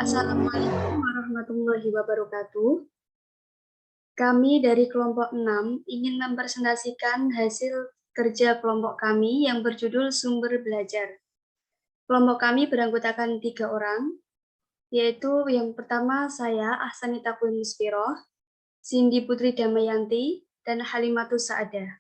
Assalamualaikum warahmatullahi wabarakatuh. Kami dari kelompok 6 ingin mempresentasikan hasil kerja kelompok kami yang berjudul Sumber Belajar. Kelompok kami beranggotakan 3 orang, yaitu yang pertama saya, Ahsanita Kulmuspiroh, Cindy Putri Damayanti, dan Halimatus Saadah.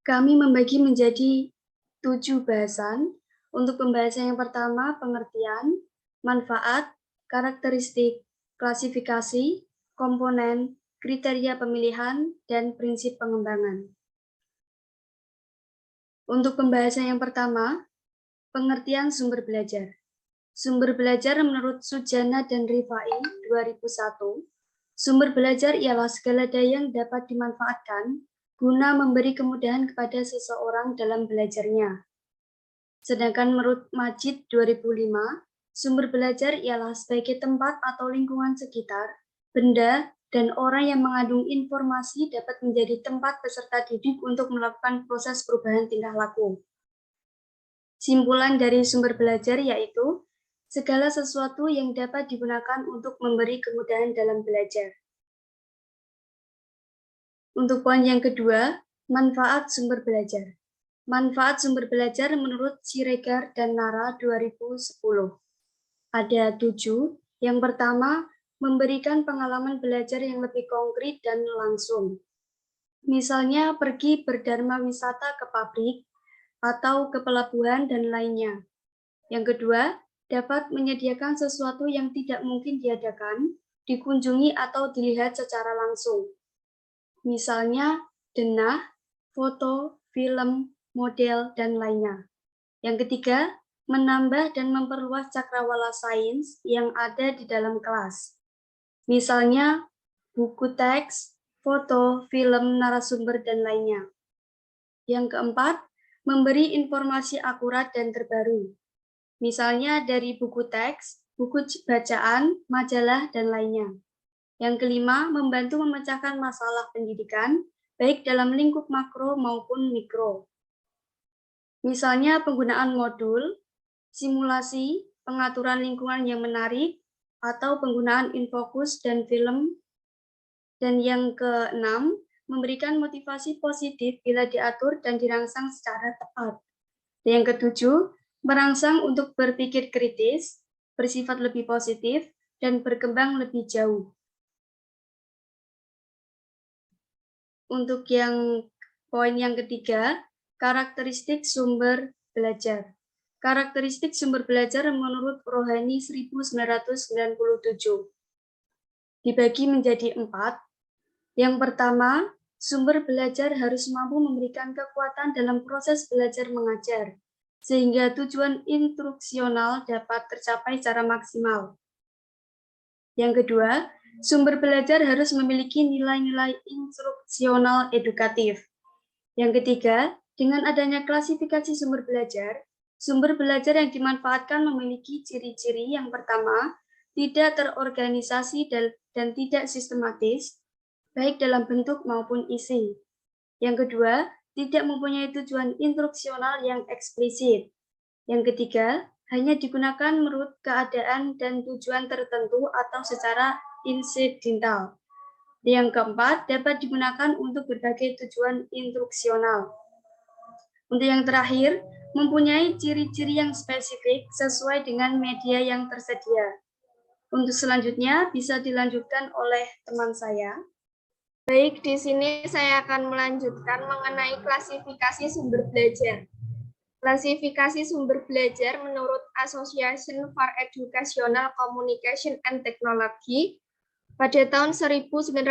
Kami membagi menjadi 7 bahasan. Untuk pembahasan yang pertama, pengertian, manfaat, karakteristik, klasifikasi, komponen, kriteria pemilihan, dan prinsip pengembangan. Untuk pembahasan yang pertama, pengertian sumber belajar. Sumber belajar menurut Sujana dan Rifai 2001, sumber belajar ialah segala daya yang dapat dimanfaatkan guna memberi kemudahan kepada seseorang dalam belajarnya. Sedangkan menurut Majid 2005, sumber belajar ialah sebagai tempat atau lingkungan sekitar, benda, dan orang yang mengandung informasi dapat menjadi tempat peserta didik untuk melakukan proses perubahan tingkah laku. Simpulan dari sumber belajar yaitu segala sesuatu yang dapat digunakan untuk memberi kemudahan dalam belajar. Untuk poin yang kedua, manfaat sumber belajar. Manfaat sumber belajar menurut Siregar dan Nara 2010. Ada 7. Yang pertama, memberikan pengalaman belajar yang lebih konkret dan langsung. Misalnya pergi berdharma wisata ke pabrik atau ke pelabuhan dan lainnya. Yang kedua, dapat menyediakan sesuatu yang tidak mungkin diadakan, dikunjungi atau dilihat secara langsung. Misalnya denah, foto, film, model, dan lainnya. Yang ketiga, menambah dan memperluas cakrawala sains yang ada di dalam kelas. Misalnya, buku teks, foto, film, narasumber, dan lainnya. Yang keempat, memberi informasi akurat dan terbaru. Misalnya dari buku teks, buku bacaan, majalah, dan lainnya. Yang kelima, membantu memecahkan masalah pendidikan, baik dalam lingkup makro maupun mikro. Misalnya penggunaan modul, simulasi, pengaturan lingkungan yang menarik, atau penggunaan infokus dan film. Dan yang keenam, memberikan motivasi positif bila diatur dan dirangsang secara tepat. Dan yang ketujuh, merangsang untuk berpikir kritis, bersifat lebih positif, dan berkembang lebih jauh. Untuk yang poin yang ketiga, karakteristik sumber belajar. Karakteristik sumber belajar menurut Rohani 1997. Dibagi menjadi 4. Yang pertama, sumber belajar harus mampu memberikan kekuatan dalam proses belajar mengajar, sehingga tujuan instruksional dapat tercapai secara maksimal. Yang kedua, sumber belajar harus memiliki nilai-nilai instruksional edukatif. Yang ketiga, dengan adanya klasifikasi sumber belajar yang dimanfaatkan memiliki ciri-ciri yang pertama, tidak terorganisasi dan tidak sistematis, baik dalam bentuk maupun isi. Yang kedua, tidak mempunyai tujuan instruksional yang eksplisit. Yang ketiga, hanya digunakan menurut keadaan dan tujuan tertentu atau secara insidental. Yang keempat, dapat digunakan untuk berbagai tujuan instruksional. Untuk yang terakhir, mempunyai ciri-ciri yang spesifik sesuai dengan media yang tersedia. Untuk selanjutnya, bisa dilanjutkan oleh teman saya. Baik, di sini saya akan melanjutkan mengenai klasifikasi sumber belajar. Klasifikasi sumber belajar menurut Association for Educational Communication and Technology pada tahun 1986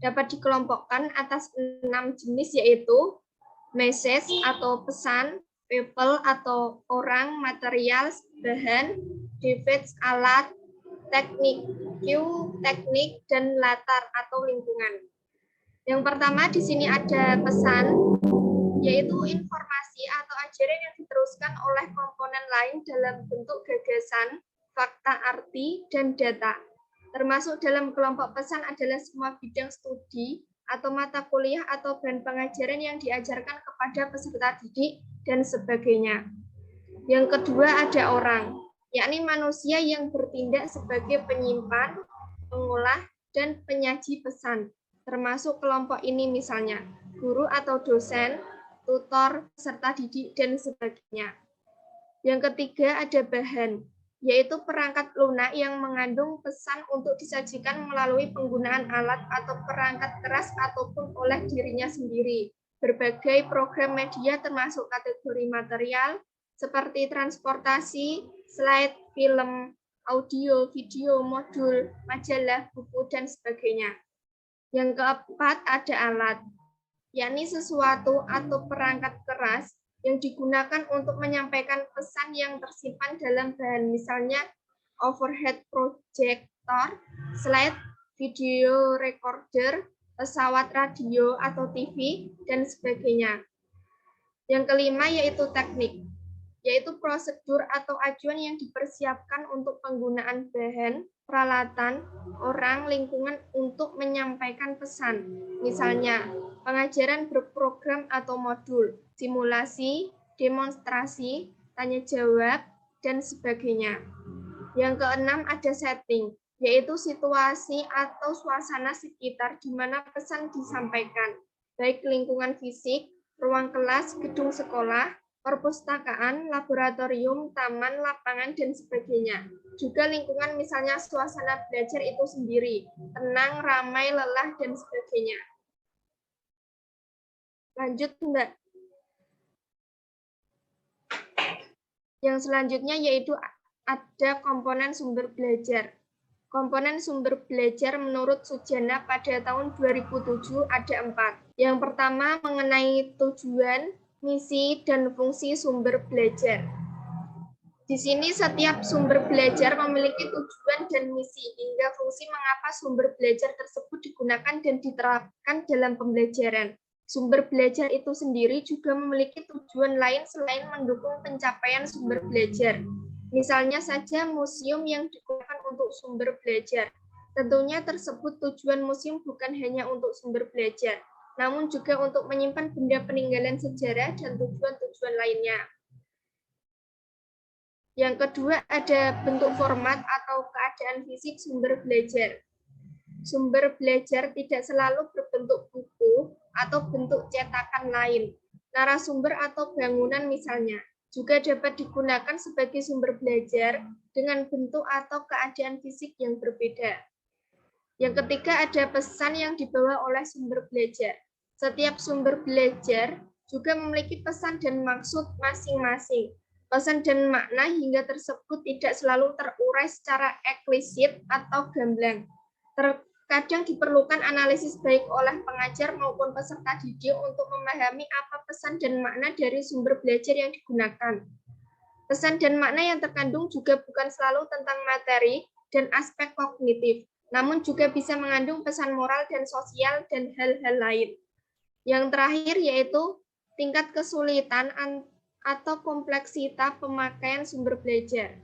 dapat dikelompokkan atas 6 jenis, yaitu message atau pesan, people atau orang, materials bahan, device alat, teknik, cue teknik, dan latar atau lingkungan. Yang pertama di sini ada pesan, yaitu informasi atau ajaran yang diteruskan oleh komponen lain dalam bentuk gagasan, fakta arti, dan data. Termasuk dalam kelompok pesan adalah semua bidang studi atau mata kuliah atau bahan pengajaran yang diajarkan kepada peserta didik dan sebagainya. Yang kedua ada orang, yakni manusia yang bertindak sebagai penyimpan, pengolah, dan penyaji pesan. Termasuk kelompok ini misalnya guru atau dosen, tutor, peserta didik, dan sebagainya. Yang ketiga ada bahan, yaitu perangkat lunak yang mengandung pesan untuk disajikan melalui penggunaan alat atau perangkat keras ataupun oleh dirinya sendiri. Berbagai program media termasuk kategori material seperti transportasi, slide, film, audio, video, modul, majalah, buku, dan sebagainya. Yang keempat ada alat, yakni sesuatu atau perangkat keras yang digunakan untuk menyampaikan pesan yang tersimpan dalam bahan, misalnya overhead projector, slide, video recorder, pesawat radio atau TV, dan sebagainya. Yang kelima yaitu teknik, yaitu prosedur atau acuan yang dipersiapkan untuk penggunaan bahan, peralatan, orang, lingkungan untuk menyampaikan pesan. Misalnya, pengajaran berprogram atau modul, simulasi, demonstrasi, tanya jawab, dan sebagainya. Yang keenam ada setting, yaitu situasi atau suasana sekitar di mana pesan disampaikan, baik lingkungan fisik, ruang kelas, gedung sekolah, perpustakaan, laboratorium, taman, lapangan, dan sebagainya. Juga lingkungan misalnya suasana belajar itu sendiri, tenang, ramai, lelah, dan sebagainya. Lanjut, Mbak. Yang selanjutnya yaitu ada komponen sumber belajar. Komponen sumber belajar menurut Sujana pada tahun 2007 ada 4. Yang pertama mengenai tujuan, misi, dan fungsi sumber belajar. Di sini setiap sumber belajar memiliki tujuan dan misi, hingga fungsi mengapa sumber belajar tersebut digunakan dan diterapkan dalam pembelajaran. Sumber belajar itu sendiri juga memiliki tujuan lain selain mendukung pencapaian sumber belajar. Misalnya saja museum yang digunakan untuk sumber belajar. Tentunya tersebut tujuan museum bukan hanya untuk sumber belajar, namun juga untuk menyimpan benda peninggalan sejarah dan tujuan-tujuan lainnya. Yang kedua ada bentuk format atau keadaan fisik sumber belajar. Sumber belajar tidak selalu berbentuk buku atau bentuk cetakan lain. Narasumber atau bangunan misalnya juga dapat digunakan sebagai sumber belajar dengan bentuk atau keadaan fisik yang berbeda. Yang ketiga ada pesan yang dibawa oleh sumber belajar. Setiap sumber belajar juga memiliki pesan dan maksud masing-masing. Pesan dan makna hingga tersebut tidak selalu terurai secara eksplisit atau gamblang. Terkadang diperlukan analisis baik oleh pengajar maupun peserta didik untuk memahami apa pesan dan makna dari sumber belajar yang digunakan. Pesan dan makna yang terkandung juga bukan selalu tentang materi dan aspek kognitif, namun juga bisa mengandung pesan moral dan sosial dan hal-hal lain. Yang terakhir yaitu tingkat kesulitan atau kompleksitas pemakaian sumber belajar.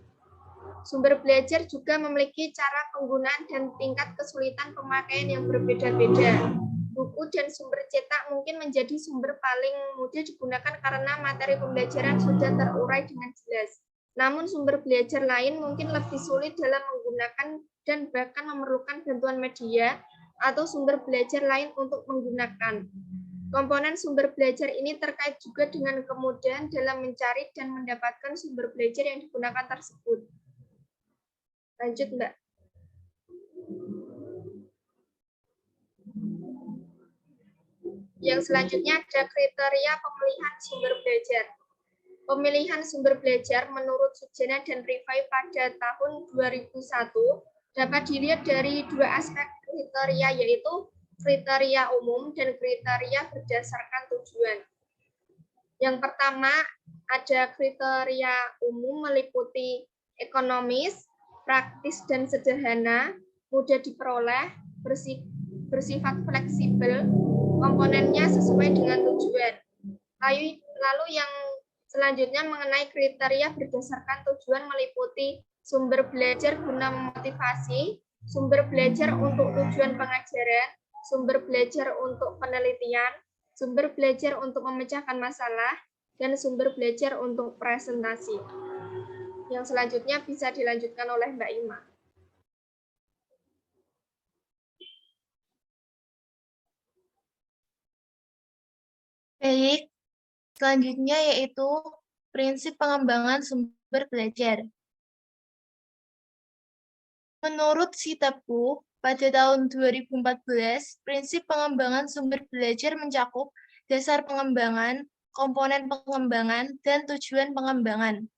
Sumber belajar juga memiliki cara penggunaan dan tingkat kesulitan pemakaian yang berbeda-beda. Buku dan sumber cetak mungkin menjadi sumber paling mudah digunakan karena materi pembelajaran sudah terurai dengan jelas. Namun sumber belajar lain mungkin lebih sulit dalam menggunakan dan bahkan memerlukan bantuan media atau sumber belajar lain untuk menggunakan. Komponen sumber belajar ini terkait juga dengan kemudahan dalam mencari dan mendapatkan sumber belajar yang digunakan tersebut. Lanjut, Mbak. Yang selanjutnya ada kriteria pemilihan sumber belajar. Pemilihan sumber belajar menurut Sujana dan Rifai pada tahun 2001 dapat dilihat dari dua aspek kriteria, yaitu kriteria umum dan kriteria berdasarkan tujuan. Yang pertama ada kriteria umum meliputi ekonomis, praktis dan sederhana, mudah diperoleh, bersifat fleksibel, komponennya sesuai dengan tujuan. Lalu yang selanjutnya mengenai kriteria berdasarkan tujuan meliputi sumber belajar guna memotivasi, sumber belajar untuk tujuan pengajaran, sumber belajar untuk penelitian, sumber belajar untuk memecahkan masalah, dan sumber belajar untuk presentasi. Yang selanjutnya bisa dilanjutkan oleh Mbak Ima. Baik, selanjutnya yaitu prinsip pengembangan sumber belajar. Menurut Sitepu, pada tahun 2014, prinsip pengembangan sumber belajar mencakup dasar pengembangan, komponen pengembangan, dan tujuan pengembangan.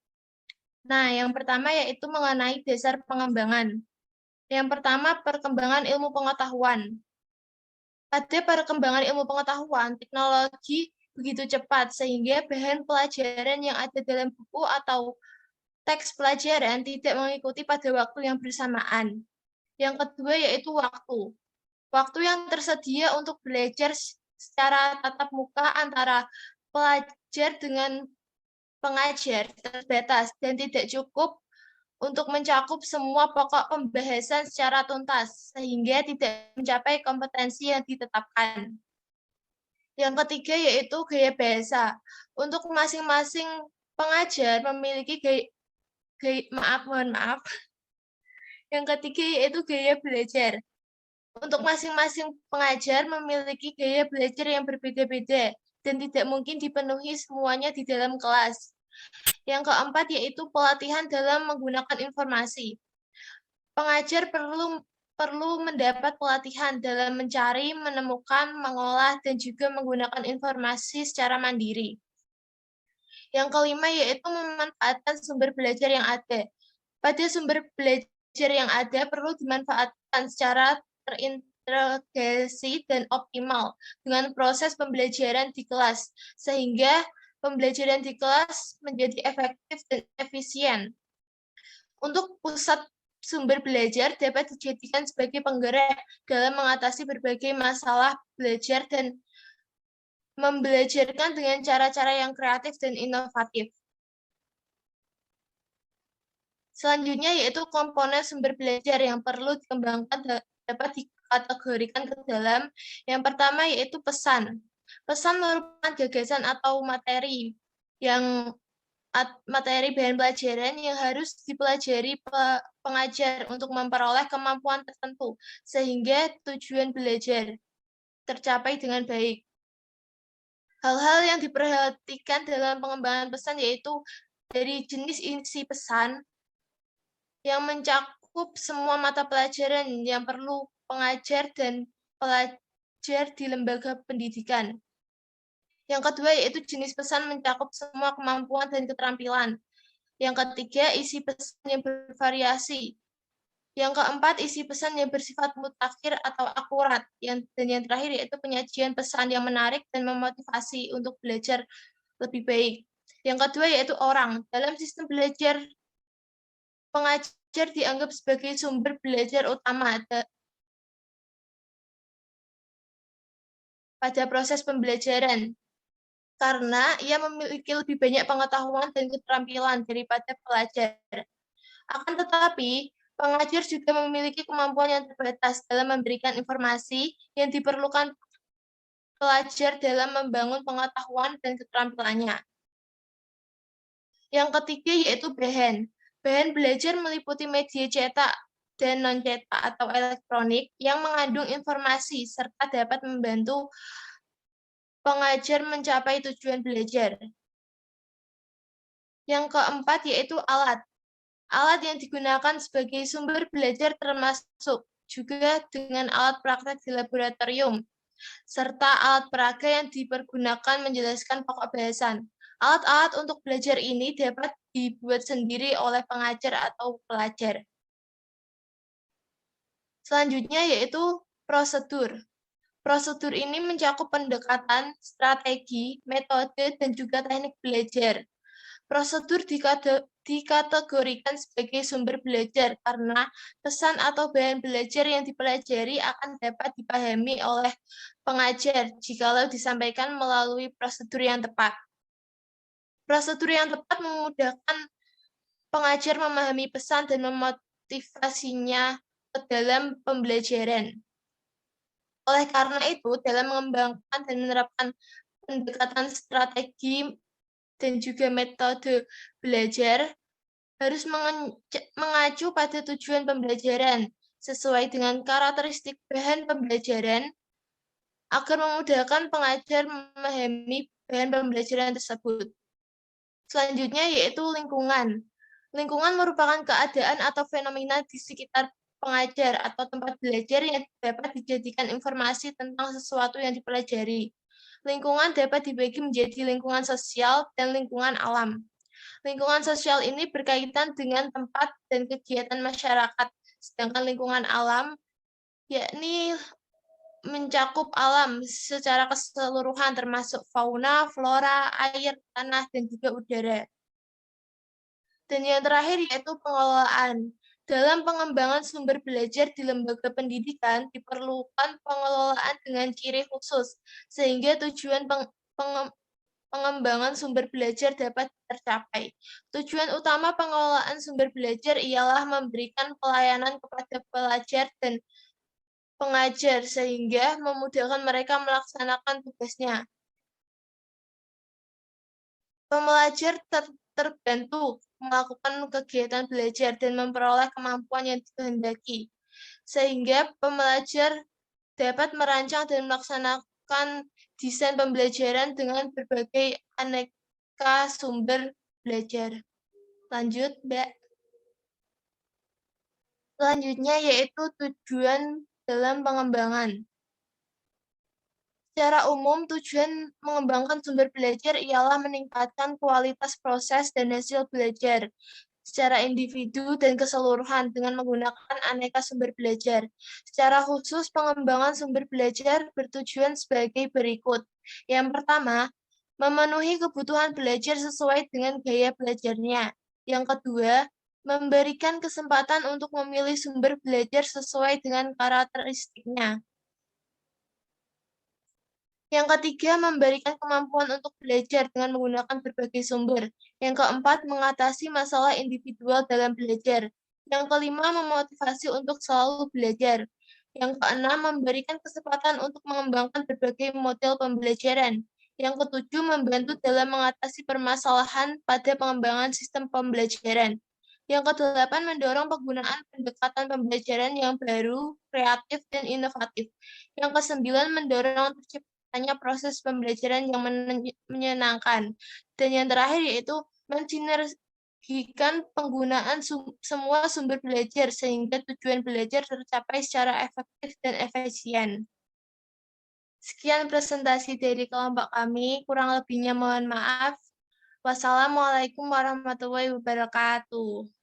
Nah, yang pertama yaitu mengenai dasar pengembangan. Yang pertama, perkembangan ilmu pengetahuan. Pada perkembangan ilmu pengetahuan, teknologi begitu cepat sehingga bahan pelajaran yang ada dalam buku atau teks pelajaran tidak mengikuti pada waktu yang bersamaan. Yang kedua yaitu waktu. Waktu yang tersedia untuk belajar secara tatap muka antara pelajar dengan pengajar terbatas dan tidak cukup untuk mencakup semua pokok pembahasan secara tuntas, sehingga tidak mencapai kompetensi yang ditetapkan. Yang ketiga yaitu gaya bahasa. Untuk masing-masing pengajar memiliki mohon maaf. Yang ketiga yaitu gaya belajar. Untuk masing-masing pengajar memiliki gaya belajar yang berbeda-beda dan tidak mungkin dipenuhi semuanya di dalam kelas. Yang keempat yaitu pelatihan dalam menggunakan informasi. Pengajar perlu mendapat pelatihan dalam mencari, menemukan, mengolah, dan juga menggunakan informasi secara mandiri. Yang kelima yaitu memanfaatkan sumber belajar yang ada. Pada sumber belajar yang ada perlu dimanfaatkan secara terintegrasi dan optimal dengan proses pembelajaran di kelas, sehingga pembelajaran di kelas menjadi efektif dan efisien. Untuk pusat sumber belajar dapat dijadikan sebagai penggerak dalam mengatasi berbagai masalah belajar dan membelajarkan dengan cara-cara yang kreatif dan inovatif. Selanjutnya yaitu komponen sumber belajar yang perlu dikembangkan dapat dikategorikan ke dalam. Yang pertama yaitu pesan. Pesan merupakan gagasan atau materi bahan pelajaran yang harus dipelajari pengajar untuk memperoleh kemampuan tertentu sehingga tujuan belajar tercapai dengan baik. Hal-hal yang diperhatikan dalam pengembangan pesan yaitu dari jenis isi pesan yang mencakup semua mata pelajaran yang perlu pengajar dan pelajar di lembaga pendidikan. Yang kedua yaitu jenis pesan mencakup semua kemampuan dan keterampilan. Yang ketiga, isi pesan yang bervariasi. Yang keempat, isi pesan yang bersifat mutakhir atau akurat. Dan yang terakhir yaitu penyajian pesan yang menarik dan memotivasi untuk belajar lebih baik. Yang kedua yaitu orang. Dalam sistem belajar, pengajar dianggap sebagai sumber belajar utama pada proses pembelajaran, karena ia memiliki lebih banyak pengetahuan dan keterampilan daripada pelajar. Akan tetapi, pengajar juga memiliki kemampuan yang terbatas dalam memberikan informasi yang diperlukan pelajar dalam membangun pengetahuan dan keterampilannya. Yang ketiga yaitu bahan. Bahan belajar meliputi media cetak dan non-cetak atau elektronik yang mengandung informasi serta dapat membantu pengajar mencapai tujuan belajar. Yang keempat yaitu alat. Alat yang digunakan sebagai sumber belajar termasuk juga dengan alat praktek di laboratorium, serta alat peraga yang dipergunakan menjelaskan pokok bahasan. Alat-alat untuk belajar ini dapat dibuat sendiri oleh pengajar atau pelajar. Selanjutnya yaitu prosedur. Prosedur ini mencakup pendekatan, strategi, metode, dan juga teknik belajar. Prosedur dikategorikan sebagai sumber belajar karena pesan atau bahan belajar yang dipelajari akan dapat dipahami oleh pengajar jikalau disampaikan melalui prosedur yang tepat. Prosedur yang tepat memudahkan pengajar memahami pesan dan memotivasinya ke dalam pembelajaran. Oleh karena itu, dalam mengembangkan dan menerapkan pendekatan strategi dan juga metode belajar, harus mengacu pada tujuan pembelajaran sesuai dengan karakteristik bahan pembelajaran agar memudahkan pengajar memahami bahan pembelajaran tersebut. Selanjutnya yaitu lingkungan. Lingkungan merupakan keadaan atau fenomena di sekitar pengajar atau tempat belajar yang dapat dijadikan informasi tentang sesuatu yang dipelajari. Lingkungan dapat dibagi menjadi lingkungan sosial dan lingkungan alam. Lingkungan sosial ini berkaitan dengan tempat dan kegiatan masyarakat, sedangkan lingkungan alam yakni mencakup alam secara keseluruhan termasuk fauna, flora, air, tanah, dan juga udara. Dan yang terakhir yaitu pengelolaan. Dalam pengembangan sumber belajar di lembaga pendidikan diperlukan pengelolaan dengan ciri khusus, sehingga tujuan pengembangan sumber belajar dapat tercapai. Tujuan utama pengelolaan sumber belajar ialah memberikan pelayanan kepada pelajar dan pengajar sehingga memudahkan mereka melaksanakan tugasnya. Pembelajar terbantu melakukan kegiatan belajar dan memperoleh kemampuan yang dikehendaki, sehingga pembelajar dapat merancang dan melaksanakan desain pembelajaran dengan berbagai aneka sumber belajar. Lanjut, Mbak. Selanjutnya yaitu tujuan dalam pengembangan. Secara umum, tujuan mengembangkan sumber belajar ialah meningkatkan kualitas proses dan hasil belajar secara individu dan keseluruhan dengan menggunakan aneka sumber belajar. Secara khusus, pengembangan sumber belajar bertujuan sebagai berikut. Yang pertama, memenuhi kebutuhan belajar sesuai dengan gaya belajarnya. Yang kedua, memberikan kesempatan untuk memilih sumber belajar sesuai dengan karakteristiknya. Yang ketiga, memberikan kemampuan untuk belajar dengan menggunakan berbagai sumber. Yang keempat, mengatasi masalah individual dalam belajar. Yang kelima, memotivasi untuk selalu belajar. Yang keenam, memberikan kesempatan untuk mengembangkan berbagai model pembelajaran. Yang ketujuh, membantu dalam mengatasi permasalahan pada pengembangan sistem pembelajaran. Yang kedelapan, mendorong penggunaan pendekatan pembelajaran yang baru, kreatif, dan inovatif. Yang kesembilan, mendorong terciptanya proses pembelajaran yang menyenangkan. Dan yang terakhir yaitu mensinergikan penggunaan semua sumber belajar sehingga tujuan belajar tercapai secara efektif dan efisien. Sekian presentasi dari kelompok kami, kurang lebihnya mohon maaf. Wassalamualaikum warahmatullahi wabarakatuh.